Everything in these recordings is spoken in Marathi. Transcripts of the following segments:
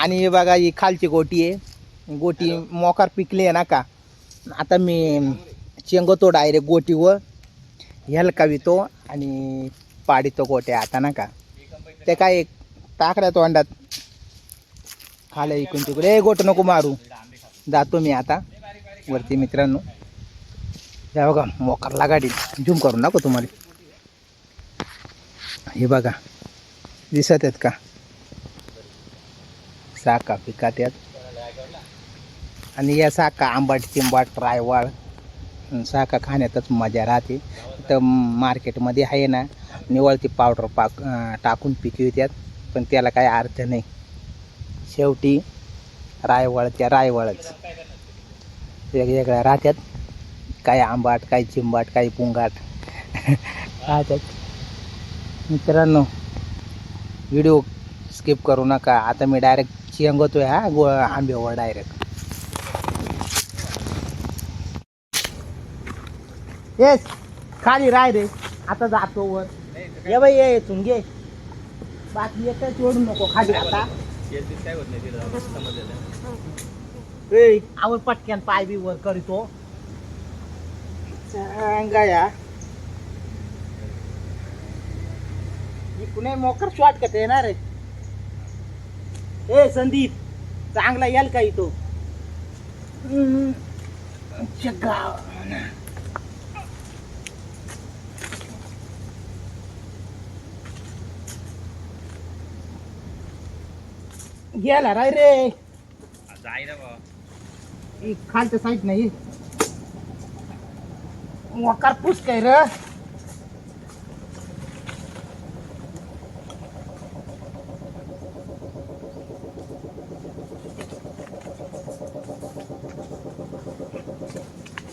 आणि हे बघा ही खालची गोटी आहे, गोटी मोकार पिकली आहे ना का. आता मी चेंगतो डायरेक्ट गोटीवर, हलकावितो आणि पाडितो गोट्या आता ना का. ते काय टाकल्या तोंडात खाल्या इकडून तिकडे. गोट नको मारू, जातो मी आता वरती मित्रांनो. हे बघा मोकारला गाडी झूम करून नको तुम्हाला. हे बघा दिसत आहेत का साका पिकात यात. आणि या साका आंबाट चिंबाट रायवाळ साका खाण्यातच मजा राहते. तर मार्केटमध्ये आहे ना निवळती पावडर टाकून पिकवितात, पण त्याला काही अर्थ नाही. शेवटी रायवळच्या रायवळच वेगवेगळ्या राहतात. काही आंबाट, काही चिंबाट, काही पुंगाट राहतात. मित्रांनो व्हिडिओ स्किप करू नका. आता मी डायरेक्ट शेंगतोय हा आंब्यावर डायरेक्ट. येस खाली राय रे, आता जातो वर. ये बाई ये इथून घे, बाकी एकच ओढू नको खाली. आता आवर पटक्यान पाय बी वर करीतो गाया. कुणी मोकर शॉट कट येणार रे. ए संदीप चांगला याल का इथो. गेला राय रे, खालच्या साईड नाही मोकार पुस काय रे.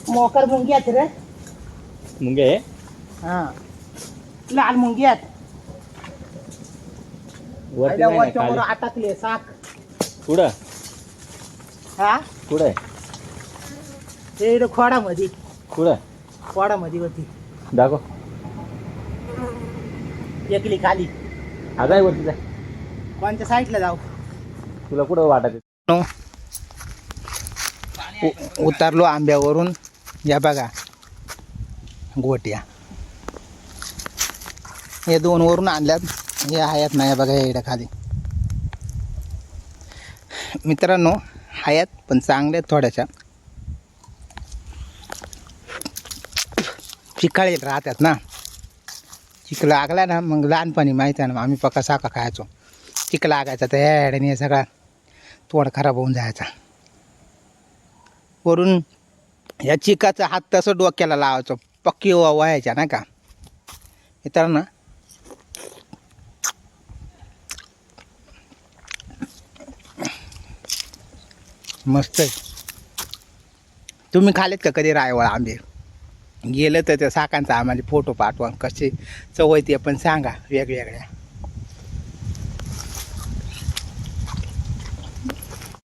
मोकर मुंग्यात रे, मुंगे हा लाल मुंग्यात. वरच्यावर अटकले साक. कुठं हा कुठं ते खोडामध्ये, कुठं खोडामध्ये होती. दाखव. एकली खाली. हा जाय वरती जाय. कोणत्या साईडला जाऊ तुला कुठं वाटत. उतरलो आंब्यावरून. या बघा गोट्या हे 2 वरून आणल्यात. हे आहेत ना, या बघा या खाली मित्रांनो आहेत, पण चांगल्या थोड्याशा चिकाळे राहतात ना. चिक लागला ना मग लहानपणी माहिती आहे ना, आम्ही पक्का साका खायचो. चिक लागायचा तर ह्याने सगळा तोड खराब होऊन जायचा. वरून या चिकाचा हात तसं डोक्याला लावायचो, पक्की व्हायच्या ना का मित्रांनो. मस्त. तुम्ही खालेत का कधी रायवळ आंबे? गेलं तर त्या साकांचा आम्हाला फोटो पाठवा, कसे चव ते पण सांगा वेगवेगळ्या.